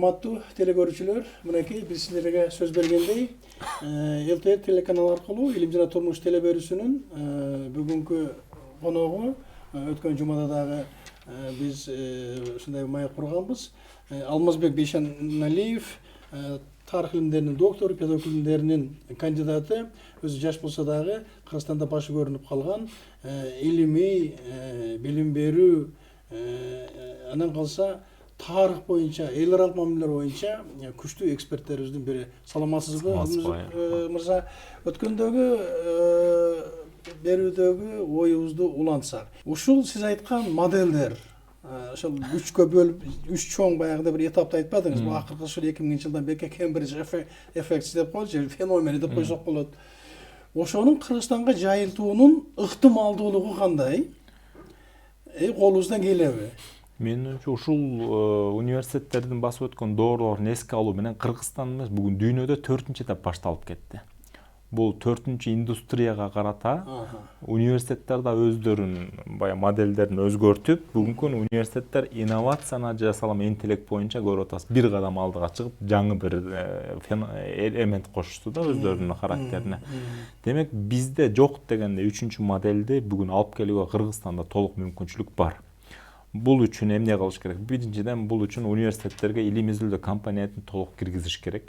Урматтуу телекөрүүчүлөр, мынакей биз силерге сөз бергендей, ЛТР телеканалы аркылуу Илим жана турмуш телеберүүсүнүн бүгүнкү коногу өткөн жумада дагы биз ушундай маек курганбыз. Алмазбек Бейшеналиев, тарых илимдеринин доктору, педагог илимдеринин кандидаты, өзү жаш болсо дагы Кыргызстанда башы көрүнүп калган илимий, билим берүү, анан калса тарых боюнча, эл аралык мамилелер боюнча күчтүү эксперттерибиздин бири. Саламатсызбы, мырза? Өткөндөгү берүүдөгү оюбузду улантсак, ушул сиз айткан моделдер, ошол үчкө бөлүп, үч чоң баягыда бир этапты айтпадыңыз. Бул акыркы ушул 2000 жылдан бери Кембридж эффект деп коелучу, феномени деп койсок болот. Ошонун Кыргызстанга жайылтуунун ыктымалдуулугу кандай? Колубуздан келеби? Менимче ушул университеттердин басып өткөн доорлорун эске алуу менен Кыргызстан эмес, бүгүн дүйнөдө 4-нчи этап башталып кетти. Бул 4-нчи индустрияга карата университеттер да өздөрүнүн баягы моделдерин өзгөртүп, бүгүнкү университеттер инновацияны жасалам интеллект боюнча көрүп атабыз. Бир кадам алдыга чыгып, жаңы бир элемент кошушту да өздөрүнүн характерине. Демек, бизде жок дегенде 3-чү модельди бүгүн алып келүүгө Кыргызстанда толук мүмкүнчүлүк бар. Бул үчүн эмне кылыш керек? Биринчиден, бул үчүн университеттерге илим изилдөө компонентин толук киргизиш керек.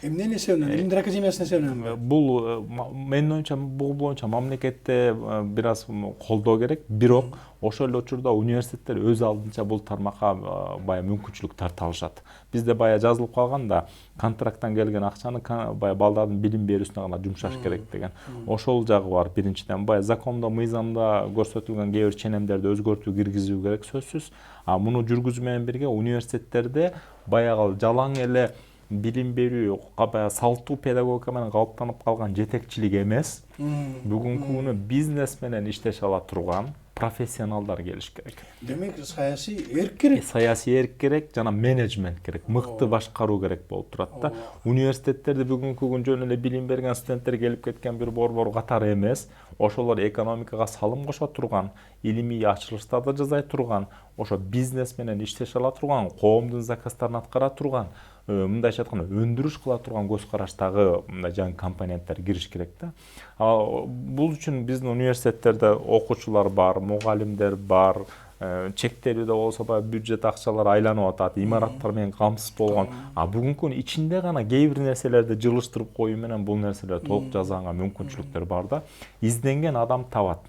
Эмне эсебинен? Илимдер академиясынын эсебиненби? Бул менин оюмча бул боюнча мамлекетте бир аз колдоо керек, бирок ошол эле учурда университеттер өз алдынча бул тармакка баягы мүмкүнчүлүк тарта алышат. Бизде баягы жазылып калган да, контракттан келген акчаны баягы балдардын билим берүүсүнө гана жумшаш керек деген. Ошол жагы бар биринчиден. Баягы закондо, мыйзамда көрсөтүлгөн кээ бир ченемдерди өзгөртүү киргизүү керек сөзсүз. Муну жүргүзүү менен бирге университеттерде баягы жалаң эле билим берүү, баягы салттуу педагогика менен калыптанып калган жетекчилик эмес, бүгүнкү күнү бизнес менен иштеше ала турган профессионалдар келиш керек. Демек, саясий эрк керек. Саясий эрк керек жана менеджмент керек, мыкты башкаруу керек болуп турат да. Университеттерде бүгүнкү күн жөн эле билим берген студенттер келип кеткен бир борбор катары эмес, ошолор экономикага салым кошо турган, илимий ачылыштарды жасай турган, ошо бизнес менен иштеше ала турган, коомдун заказдарын аткара турган, мындайча айтканда өндүрүш кыла турган көз караштагы мындай жаңы компоненттер кириш керек да. Бул үчүн биздин университеттерде окуучулар бар, мугалимдер бар, чектелүүдө болсо баягы бюджет акчалар айланып атат, имараттар менен камсыз болгон. Бүгүнкү күн ичинде гана кээ бир нерселерди жылыштырып коюу менен бул нерселер толук жасаганга мүмкүнчүлүктөр бар да. Изденген адам табат.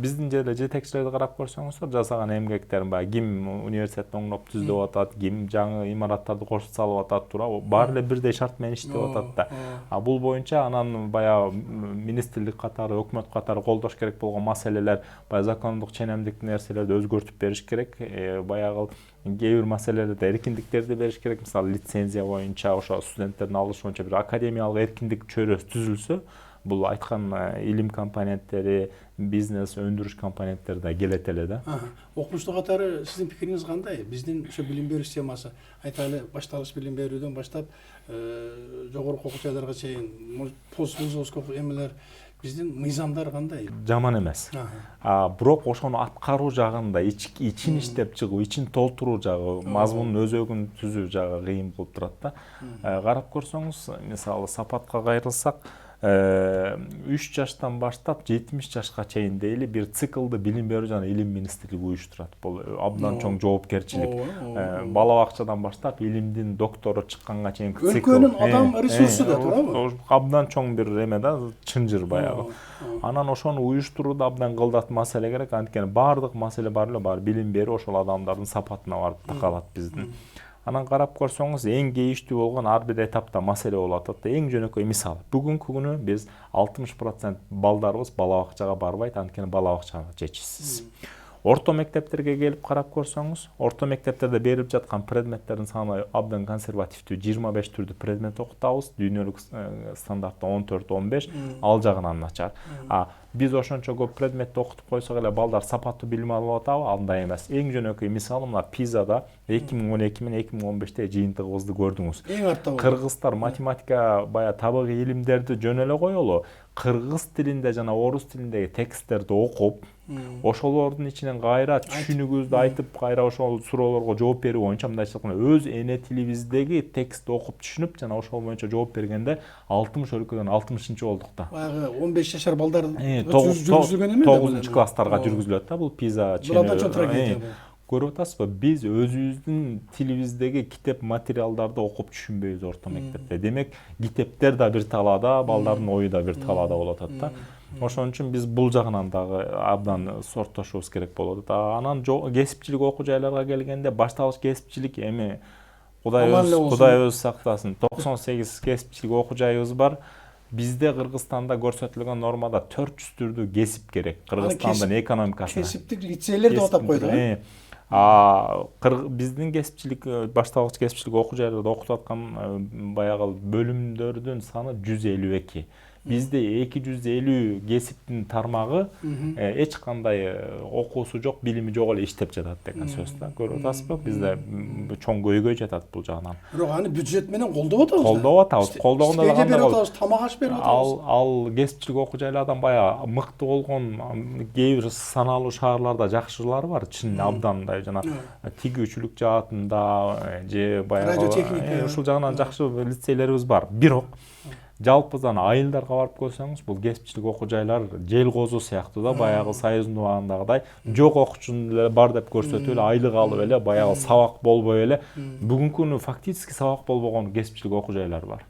Биздин жерде жетекчилерди карап көрсөңүздөр, жасаган эмгектерин баягы ким университетти оңдоп түздөп атат, ким жаңы имараттарды кошуп салып атат, туурабы? Баары эле бирдей шарт менен иштеп атат да. Бул боюнча анан баягы министрлик катары, өкмөт катары колдош керек болгон маселелер, баягы закондук, ченемдик нерселерди өзгөртүп бериш керек. Баягы кээ бир маселелерде эркиндиктерди бериш керек. Мисалы, лицензия боюнча, ошо студенттердин алышы боюнча бир академиялык эркиндик чөйрөсү түзүлсө, бул айткан илим компоненттери, бизнес, өндүрүш компоненттери да келет эле да. Окумуштуу катары сиздин пикириңиз кандай? Биздин ошо билим берүү системасы, айталы башталгыч билим берүүдөн баштап жогорку окуу жайларга чейин, поствузовский эмелер, биздин мыйзамдар кандай? Жаман эмес. Бирок ошону аткаруу жагында, ичин иштеп чыгуу, ичин толтуруу жагы, мазмунун өзөгүн түзүү жагы кыйын болуп турат да. Карап көрсөңүз, мисалы сапатка кайрылсак, 3 жаштан баштап 70 жашка чейин дейли бир циклды билим берүү жана илим министрлиги уюштурат. Бул абдан чоң жоопкерчилик. Бала бакчадан баштап илимдин доктору чыкканга чейин цикл. Өлкөнүн адам ресурсу да, туурабы? Абдан чоң бир эме да, чынжыр баягы. Анан ошону уюштурууда абдан кылдат маселе керек. Анткени баардык маселе бар эле, бар билим берүү ошол адамдардын сапатына барып такалат биздин. Анан карап көрсөңүз, эң кейиштүү болгон ар бир этапта маселе болуп атат. Эң жөнөкөй мисал, бүгүнкү күнү биз 60% балдарыбыз бала бакчага барбайт, анткени бала бакча жетишсиз. Орто мектептерге келип карап көрсөңүз, орто мектептерде берилип жаткан предметтердин саны абдан консервативдүү, 25 түрдүү предмет окутабыз, дүйнөлүк стандартта 14-15, ал жагынан начар. Биз ошончо көп предметти окутуп койсок эле балдар сапаттуу билим алып атабы? Андай эмес. Эң жөнөкөй мисалы мына Пизада 2012 менен 2015-те жыйынтыгыбызды көрдүңүз. Кыргыздар математика, баягы табигый илимдерди жөн эле коелу, кыргыз тилинде жана орус тилиндеги тексттерди окуп, ошолордун ичинен кайра түшүнүгүбүздү айтып, кайра ошол суроолорго жооп берүү боюнча мындайча айтканда өз эне тилибиздеги текстти окуп түшүнүп, жана ошол боюнча жооп бергенде 60 өлкөдөн 60-чы болдук да. Баягы 15 жашар балдар жүргүзүлгөн эме? 9-класстарга жүргүзүлөт да бул PISA чейин. Көрүп атасызбы? Биз өзүбүздүн тилибиздеги китеп материалдарды окуп түшүнбөйбүз орто мектепте. Демек, китептер да бир талаада, балдардын ою да бир талаада болуп атат да. Ошон үчүн биз бул жагынан дагы абдан сорттошубуз керек болот да. Анан кесипчилик окуу жайларга келгенде, башталгыч кесипчилик эми Кудай өзү сактасын. 98 кесипчилик окуу жайыбыз бар. Бизде Кыргызстанда көрсөтүлгөн нормада 400 түрдүү кесип керек. Кыргызстандын экономикасына. Кесиптик лицейлер деп атап койду. Биздин кесипчилик, башталгыч кесипчилик окуу жайларда окутуп аткан баягы бөлүмдөрдүн саны 152. Бизде 250 кесиптин тармагы эч кандай окуусу жок, билими жок эле иштеп жатат деген сөз да. Көрүп атасызбы? Бизде чоң көйгөй жатат бул жагынан. Бирок аны бюджет менен колдоп атабыз. Колдоп атабыз. Колдогондо да кандай болот? Тамак аш берип атабыз. Ал кесипчилик окуу жайлардан баягы мыкты болгон кээ бир саналуу шаарларда жакшылары бар. Чын абдан жана тигүүчүлүк жаатында же баягы радиотехника ушул жагынан жакшы лицейлерибиз бар. Бирок жалпыдан айылдарга барып көрсөңүз, бул кесипчилик окуу жайлар жел козу сыяктуу да, баягы Союздун убагындагыдай жок окуучун эле бар деп көрсөтүп эле, айлык алып эле, баягы сабак болбой эле, бүгүнкү күнү фактически сабак болбогон кесипчилик окуу жайлар бар.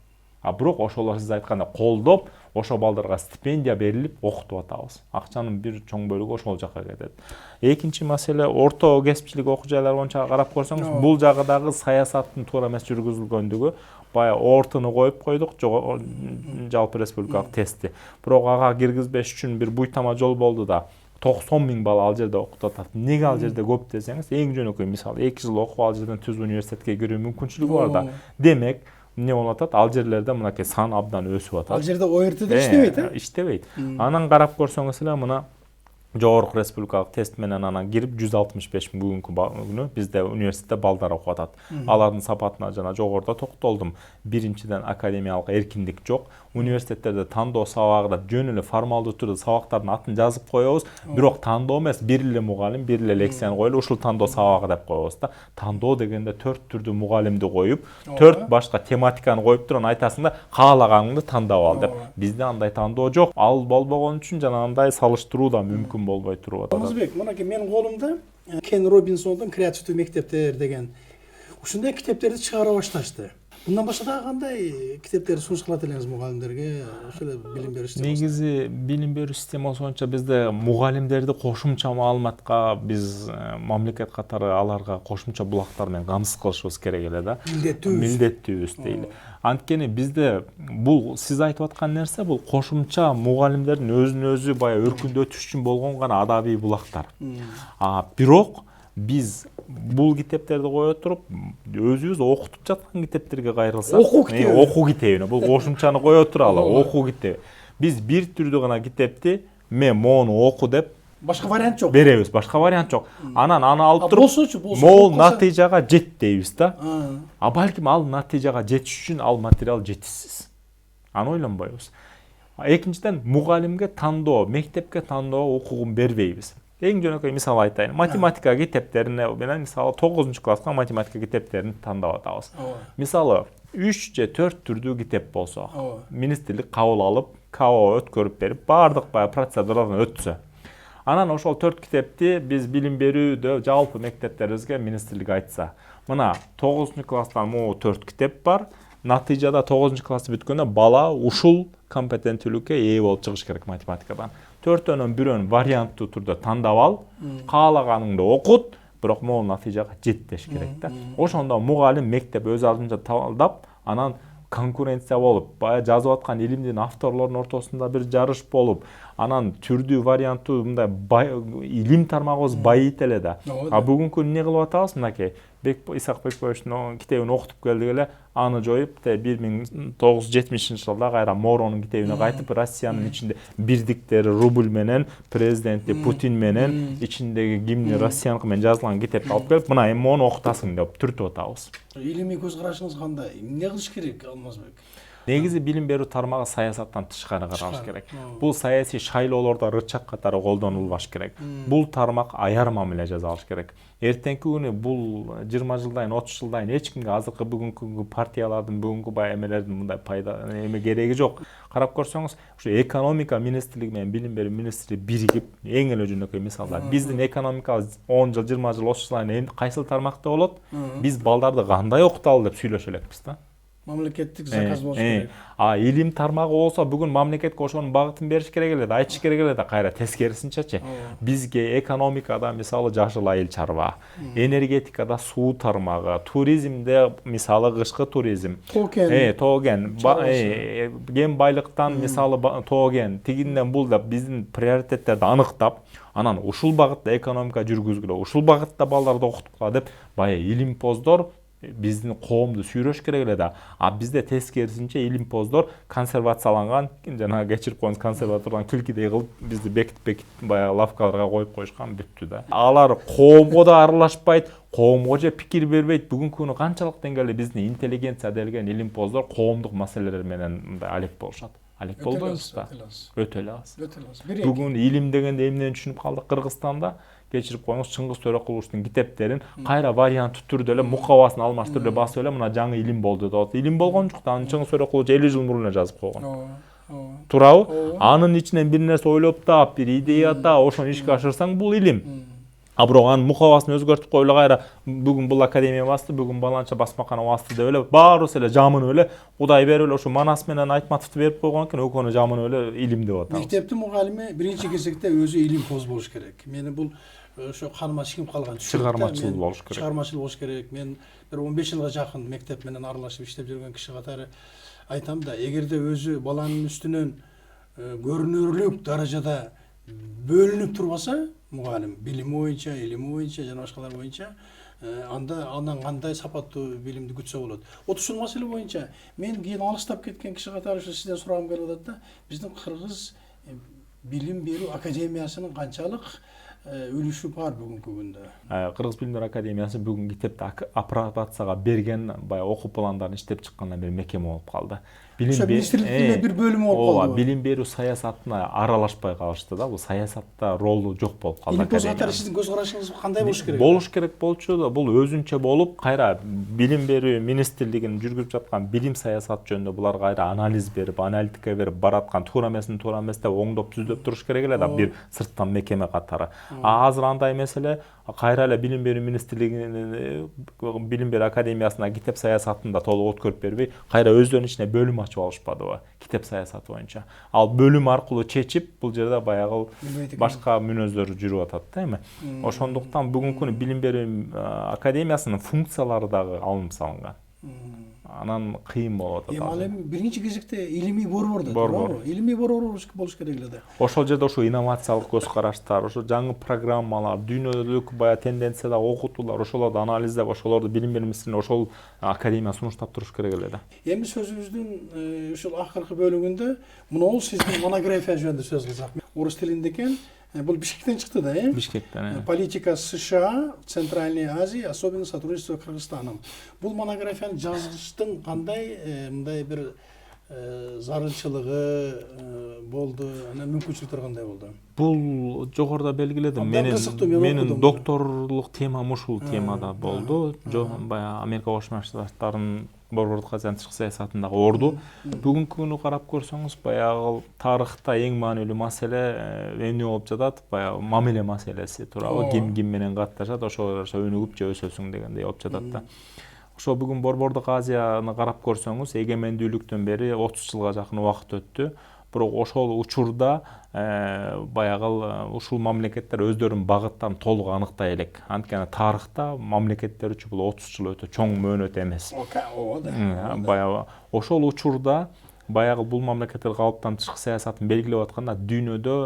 Бирок ошолор сиз айткандай колдоп, ошо балдарга стипендия берилип окутуп атабыз. Акчанын бир чоң бөлүгү ошол жака кетет. Экинчи маселе, орто кесипчилик окуу жайлар боюнча карап көрсөңүз, бул жагыдагы саясаттын туура эмес жүргүзүлгөндүгү, баягы ортуну коюп койдук, жалпы республикалык тестти. Бирок ага киргизбеш үчүн бир буйтама жол болду да. 90 000 бала ал жерде окутуп атат. Неге ал жерде көп десеңиз, эң жөнөкөй мисалы 2 жыл окуп ал жерден түз университетке кирүү мүмкүнчүлүгү бар да. Демек, эмне болуп атат? Ал жерлерде мынакей сан абдан өсүп атат. Ал жерде ОРТ иштебейт, иштебейт. Анан карап көрсөңүз эле мына жогорку республикалык тест менен анан кирип 165 000 бүгүнкү күнү бизде университетте балдар окуп атат. Алардын сапатына жана жогоруда токтолдум. Биринчиден академиялык эркиндик жок. Университеттерде тандоо сабагы да жөн эле формалдуу түрдө сабактардын атын жазып коебуз. Бирок тандоо эмес, бир эле мугалим, бир эле лекцияны коелу, ушул тандоо сабагы деп коебуз да. Тандоо дегенде 4 түрдүү мугалимди коюп, 4 башка тематиканы коюп туруп айтасың да, каалаганыңды тандап ал деп. Бизде андай тандоо жок. Ал болбогон үчүн жанагындай салыштыруу да мүмкүн болбой туруп атат. Алмазбек, мынакей менин колумда Кен Робинсондун Креативдүү мектептер деген ушундай китептерди чыгара башташты. Bundan başka da qanday kitapları sunуш кылат элеңиз мугалимдерге, ошол билим берүү системасы? Негизи билим берүү системасы боюнча бизде мугалимдерди кошумча маалыматка биз мамлекет катары аларга кошумча булактар менен камсыз кылышыбыз керек эле да. Милдеттүүбүз дейли. Анткени бизде бул сиз айтып аткан нерсе бул кошумча мугалимдердин өзүн өзү баягы өркүндөтүш үчүн болгон гана адабий булактар. Бирок биз бул китептерди кое туруп өзүбүз окутуп жаткан китептерге кайрылсак, окуу китебине бул кошумчаны кое туралы, окуу китеби. Биз бир түрдүү гана китепти мен мону оку деп башка вариант жок. Беребиз, башка вариант жок. Анан аны алып туруп могул натыйжага жет дейбиз да. Балким ал натыйжага жетиш үчүн ал материал жетишсиз. Аны ойлонбойбуз. Экинчиден мугалимге тандоо, мектепке тандоо укугун бербейбиз. Эң жөнөкөй мисал айтайын. Математика китептерине менен мисалы 9-класска математика китептерин тандап атабыз. Мисалы 3 же 4 түрдүү китеп болсо, министрлик кабыл алып, КАО өткөрүп берип, бардык баягы процедуралардан өтсө. Анан ошол 4 китепти биз билим берүүдө жалпы мектептерибизге министрлик айтса, мына 9-класстан могу 4 китеп бар. Натыйжада 9-классты бүткөндө бала ушул компетенттүүлүккө ээ болуп чыгыш керек математикадан. 4-өнөн бирөөнү варианттуу түрдө тандап ал, каалаганыңды окут, бирок могул натыйжага жет деш керек да. Ошондо мугалим мектеп өз алдынча талдап, анан конкуренция болуп, баягы жазып аткан илимдин авторлордун ортосунда бир жарыш болуп, анан түрдүү варианттуу мындай илим тармагыбыз байыйт эле да. Бүгүнкү эмне кылып атабыз? Мынакей Исак Бекбоевичтин китебин окутуп келдик эле, аны жоюп 1970-жылда кайра Моронун китебине кайтып, Россиянын ичинде бирдиктери рубль менен, президенти Путин менен, ичиндеги гимни Россияныкы менен жазылган китепти алып келип, мына мону окутасың деп түртүп атабыз. Илимий көз карашыңыз кандай? Эмне кылыш керек, Алмазбек? Негизи билим берүү тармагы саясаттан тышкары каралыш керек. Бул саясий шайлоолордо рычаг катары колдонулбаш керек. Бул тармак аяр мамиле жасалыш керек. Эртеңки күнү бул 20 жылдан 30 жылдан эч кимге азыркы бүгүнкү партиялардын бүгүнкү бай эмелердин мындай пайда эме кереги жок. Карап көрсөңүз, ушу экономика министрлиги менен билим берүү министри биригип, эң эле жөнөкөй мисалда, биздин экономика 10 жыл, 20 жыл, 30 жылдан кийин кайсыл тармакта болот? Биз балдарды кандай окуталы деп сүйлөшө элекпиз да. Мамлекеттик заказ болуш керек. Илим тармагы болсо бүгүн мамлекетке ошонун багытын бериш керек эле да, айтыш керек эле да, кайра тескерисинчечи. Бизге экономикада мисалы жашыл айыл чарба, энергетикада суу тармагы, туризмде мисалы кышкы туризм, тоген, кен байлыктан мисалы тоген, тигинден бул деп биздин приоритеттерди аныктап, анан ушул багытта экономика жүргүзгүлө, ушул багытта балдарды окуткула деп баягы илимпоздор биздин коомду сүйрөш керек эле да. Бизде тескерисинче илимпоздор консервацияланган, жана кечирип коюңуз, консерватордон килкидей кылып бизди бекитип баягы лавкаларга коюп коюшкан, бүттү да. Алар коомго да аралашпайт, коомго же пикир бербейт. Бүгүнкү күнү канчалык деңгээлде биздин интеллигенция делген илимпоздор коомдук маселелер менен мындай алек болушат. Алек болбойбуз да. Өтө эле аз. Бүгүн илим дегенде эмнени түшүнүп калдык? Кыргызстанда кечирип коюңуз, Чыңгыз Төрөкуловдун китептерин кайра варианттуу түрдө эле мукабасын алмаштырып эле басып эле мына жаңы илим болду деп. Илим болгон жок да, аны Чыңгыз Төрөкулов 50 жыл мурун эле жазып койгон. Туурабы? Анын ичинен бир нерсе ойлоп таап, бир идея таап, ошону ишке ашырсаң бул илим. Бирок анын мукабасын өзгөртүп коюп эле кайра бүгүн бул академия басты, бүгүн баланча басмакана басты деп эле баарыбыз эле жамынып эле Кудай берип эле ушу Манас менен Айтматовду берип койгон экен, экөөнү жамынып эле илим деп атабыз. Мектептин мугалими биринчи кезекте өзү илимпоз болуш керек. Мени бул ошо каныма чыгып калган чыгармачыл болуш керек. Чыгармачыл болуш керек. Мен бир 15 жылга жакын мектеп менен аралашып иштеп жүргөн киши катары айтам да, эгерде өзү баланын үстүнөн көрүнөрлүк даражада бөлүнүп турбаса, мугалим билими боюнча, илими боюнча жана башкалар боюнча, андан кандай сапаттуу билимди күтсө болот. Ушул маселе боюнча мен кийин алыстап кеткен киши катары сизден сурагым келип атат да, биздин Кыргыз билим берүү академиясынын канчалык үлүшү бар бүгүнкү күндө? Кыргыз билим берүү академиясы бүгүн китепти апробацияга берген, баягы окуу пландарын иштеп чыккандан бери мекеме болуп калды. Министрликтин бир бөлүмү болуп калды. Билим берүү саясатына аралашпай калышты да. Бул саясатта ролу жок болуп калды. Илимпоз катары сиздин көз карашыңыз кандай болуш керек? Болуш керек болчу да, бул өзүнчө болуп, кайра билим берүү министрлигинин жүргүзүп жаткан билим саясаты жөнүндө булар кайра анализ берип, аналитика берип бараткан, туура эмесин туура эмес деп оңдоп түздөп туруш керек эле да, бир сырттан мекеме катары. Азыр андай меселе кайра эле билим берүү министрлигинин билим берүү академиясына китеп саясатында толук өткөрүп бербей, кайра өздөрүнүн ичине бөлүм ачып алышпадыбы китеп саясаты боюнча. Ал бөлүм аркылуу чечип, бул жерде баягы башка мүнөздөр жүрүп атат да эми. Ошондуктан бүгүнкү күнү билим берүү академиясынын функциялары дагы алынып салынган. Анан кыйын болуп атат. Ал эми биринчи кезекте илимий борбор да, туурабы? Илимий борбор болуш керек эле да. Ошол жерде ошо инновациялык көз караштар, ошо жаңы программалар, дүйнөлүк бая тенденциялар, окутуулар, ошолорду анализдеп, ошолорду билим берүү министрлигине ошол академия сунуштап туруш керек эле да. Эми сөзүбүздүн ушул акыркы бөлүгүндө могул сиздин монография жөнүндө сөз кылсак, орус тилинде экен. Бул Бишкектен чыкты да, Бишкектен. Политика США, Центральной Азии, особенно сотрудничество с Кыргызстаном. Бул монографияны жазыштын кандай мындай бир зарылчылыгы болду, анан мүмкүнчүлүктөр кандай болду? Бул жогоруда белгиледим. Менин докторлук темам ушул темада болду. Баягы Америка Кошмо Штаттарынын борбордук Азия тышкы саясатындагы орду. Бүгүнкү күнү карап көрсөңүз, баягы тарыхта эң маанилүү маселе эмне болуп жатат? Баягы мамиле маселеси, туурабы? Ким менен катташат, ошого жараша өнүгүп же өсөсүң дегендей болуп жатат да. Ошо бүгүн борбордук Азияны карап көрсөңүз, эгемендүүлүктөн бери 30 жылга жакын убакыт өттү. Бирок ошол учурда баягы ушул мамлекеттер өздөрүнүн багыттарын толук аныктай элек. Анткени тарыхта мамлекеттер үчүн бул 30 жыл өтө чоң мөөнөт эмес. Баягы ошол учурда баягы бул мамлекеттер калыптан тышкы саясатын белгилеп атканда дүйнөдө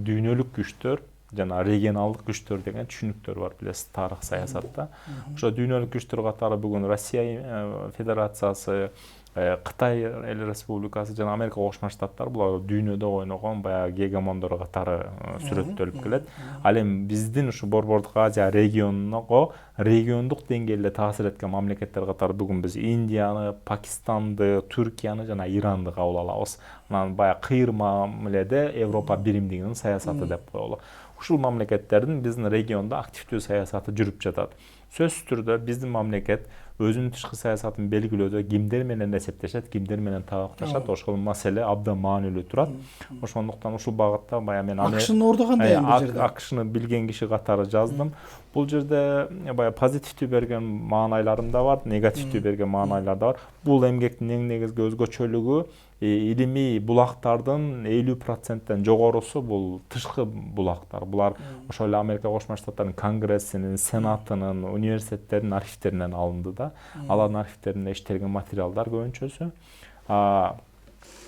дүйнөлүк күчтөр жана регионалдык күчтөр деген түшүнүктөр бар, билесиз, тарых саясатта. Ошо дүйнөлүк күчтөр катары бүгүн Россия Федерациясы, Кытай Эл Республикасы жана Америка Кошмо Штаттары булар дүйнөдө ойногон баягы гегемондор катары сүрөттөлүп келет. Ал эми биздин ушу Борбордук Азия регионуна региондук деңгээлде таасир эткен мамлекеттер катары бүгүн биз Индияны, Пакистанды, Түркияны жана Иранды кабыл алабыз. Анан баягы кыйыр мамиледе Европа биримдигинин саясаты деп коелу. Ушул мамлекеттердин биздин региондо активдүү саясаты жүрүп жатат. Сөзсүз түрдө биздин мамлекет өзүнүн тышкы саясатын белгилөөдө кимдер менен эсептешет, кимдер менен табакташат, ошол маселе абдан маанилүү турат. Ошондуктан ушул багытта баягы мен акшнын орду кандай бул жерде? Акшны билген киши катары жаздым. Бул жерде баягы позитивдүү берген маанайларым да бар, негативдүү берген маанайлар да бар. Бул эмгектин эң негизги өзгөчөлүгү илимий булактардын 50%тен жогорусу бул тышкы булактар. Булар ошол эле Америка Кошмо Штаттарынын Конгрессинин, Сенатынын, университеттердин архивдеринен алынды да. Алардын архивдеринде иштелген материалдар көбүнчөсү.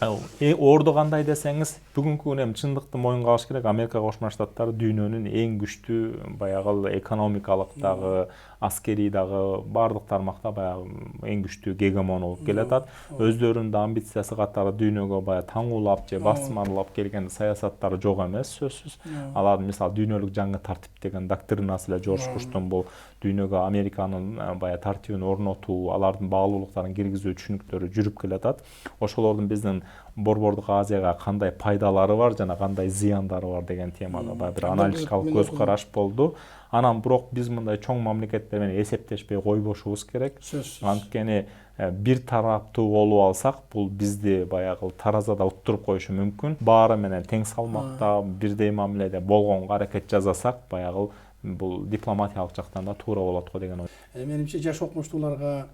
Орду кандай десеңиз, бүгүнкү күнү эми чындыкты моюнга алыш керек. Америка Кошмо Штаттары дүйнөнүн эң күчтүү баягы экономикалык дагы, аскерий дагы бардык тармакта баягы эң күчтүү гегемон болуп келатат. Өздөрүнүн да амбициясы катары дүйнөгө баягы таңуулап же басмарлап келген саясаттары жок эмес, сөзсүз. Алардын мисалы дүйнөлүк жаңы тартип деген доктринасы эле Жорж Буштун бул дүйнөгө Американын баягы тартибин орнотуу, алардын баалуулуктарын киргизүү түшүнүктөрү жүрүп келатат. Ошолордун биздин Борбордук Азияга кандай пайдалары бар жана кандай зыяндары бар деген темада баягы бир аналитикалык көз караш болду. Анан бирок биз мындай чоң мамлекеттер менен эсептешпей койбошубуз керек. Анткени бир тараптуу болуп алсак, бул бизди баягы таразада уттуруп коюшу мүмкүн. Баары менен тең салмакта, бирдей мамиледе болгонго аракет жасасак, баягы бул дипломатиялык жактан да туура болот го деген ой. Менимче жаш окумуштууларга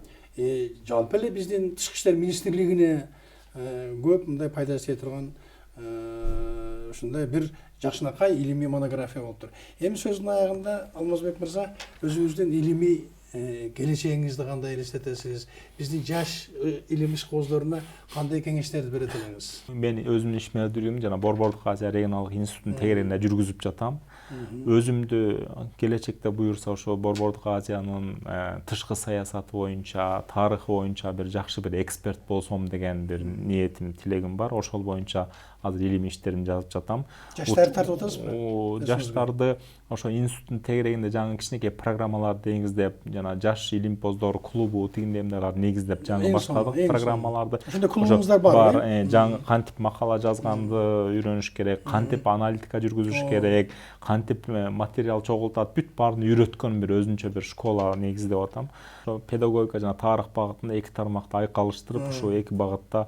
жалпы эле биздин Тышкы иштер министрлигине көп мындай пайда тие турган ушундай бир жакшынакай илимий монография болуптур. Эми сөздүн аягында Алмазбек мырза өзүңүздүн илимий келечегиңизди кандай элестетесиз? Биздин жаш илим ишкозлоруна кандай кеңештерди берет элеңиз? Мен өзүмдүн иш мезгилимди жана Борбордук Азия регионалдык институтунун тегерегинде жүргүзүп жатам. Өзүмдү келечекте буюрса ошо Борбордук Азиянын тышкы саясаты боюнча, тарыхы боюнча бир жакшы бир эксперт болсом деген бир ниетим, тилегим бар. Ошол боюнча азыр илимий иштеримди жазып жатам. Жаштарды тартып атасызбы? Жаштарды ошо институттун тегерегинде жаңы кичинекей программаларды негиздеп, жана жаш илимпоздор клубу тигиндемдерди негиздеп жаңы баштадык программаларды. Ошондой клубуңуздар бар. Жаңы кантип макала жазганды үйрөнүш керек, кантип аналитика жүргүзүш керек, кантип материал чогултат, бүт баарын үйрөткөн бир өзүнчө бир школа негиздеп атам. Ошо педагогика жана тарых багытында эки тармакты айкалыштырып, ошо эки багытта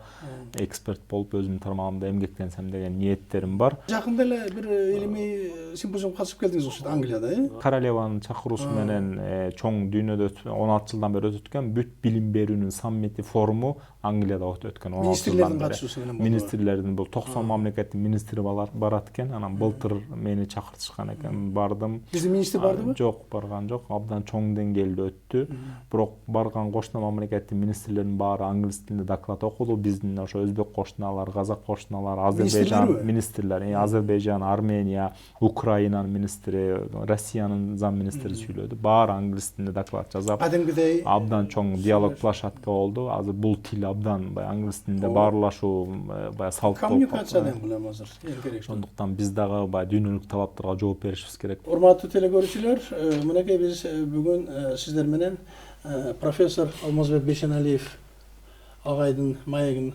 эксперт болуп өзүмдүн тармагымда эмгектенсем деген ниеттерим бар. Жакында эле бир илимий симпозиумга катышып келдиңиз окшойт Англияда, Королеванын чакыруусу менен чоң дүйнөдө 16 жылдан бери өтүп өткөн бүт билим берүүнүн саммити форуму Англияда өткөн 16 жылдан бери. Министрлердин бул 90 мамлекеттин министри барат экен. Анан былтыр мени чакыртышкан экен, бардым. Биздин министр бардыбы? Жок, барган жок. Абдан чоң деңгээлде өттү. Бирок барган кошуна мамлекеттин министрлеринин баары англис тилинде доклад окуду. Биздин ошо өзбек кошуналар, казак кошуналар, Азербайжан министрлер, Азербайжан, Армения, Украинанын министри, Россиянын зам министри сүйлөдү. Баары англис тилинде доклад жасап, кадимгидей абдан чоң диалог площадка болду. Азыр бул тил абдан англис тилинде баарлашуу салт болуп. Коммуникациядан булам азыр эң керек. Ошондуктан биз дагы дүйнөлүк талаптарга жооп беришибиз керек. Урматтуу телекөрүүчүлөр, мынакей биз бүгүн сиздер менен профессор Алмазбек Бейшеналиев агайдын маегин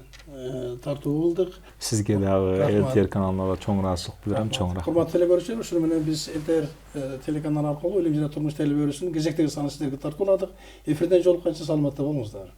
тартуу кылдык. Сизге дагы ЛТР каналына чоң ыраазычылык билдирем, чоң рахмат. Урматтуу телекөрүүчүлөр, ушуну менен биз ЛТР телеканалы аркылуу илим жана турмуш телебөрүүсүнүн кезектеги санын сиздерге тартууладык. Эфирден жолукканча саламатта болуңуздар.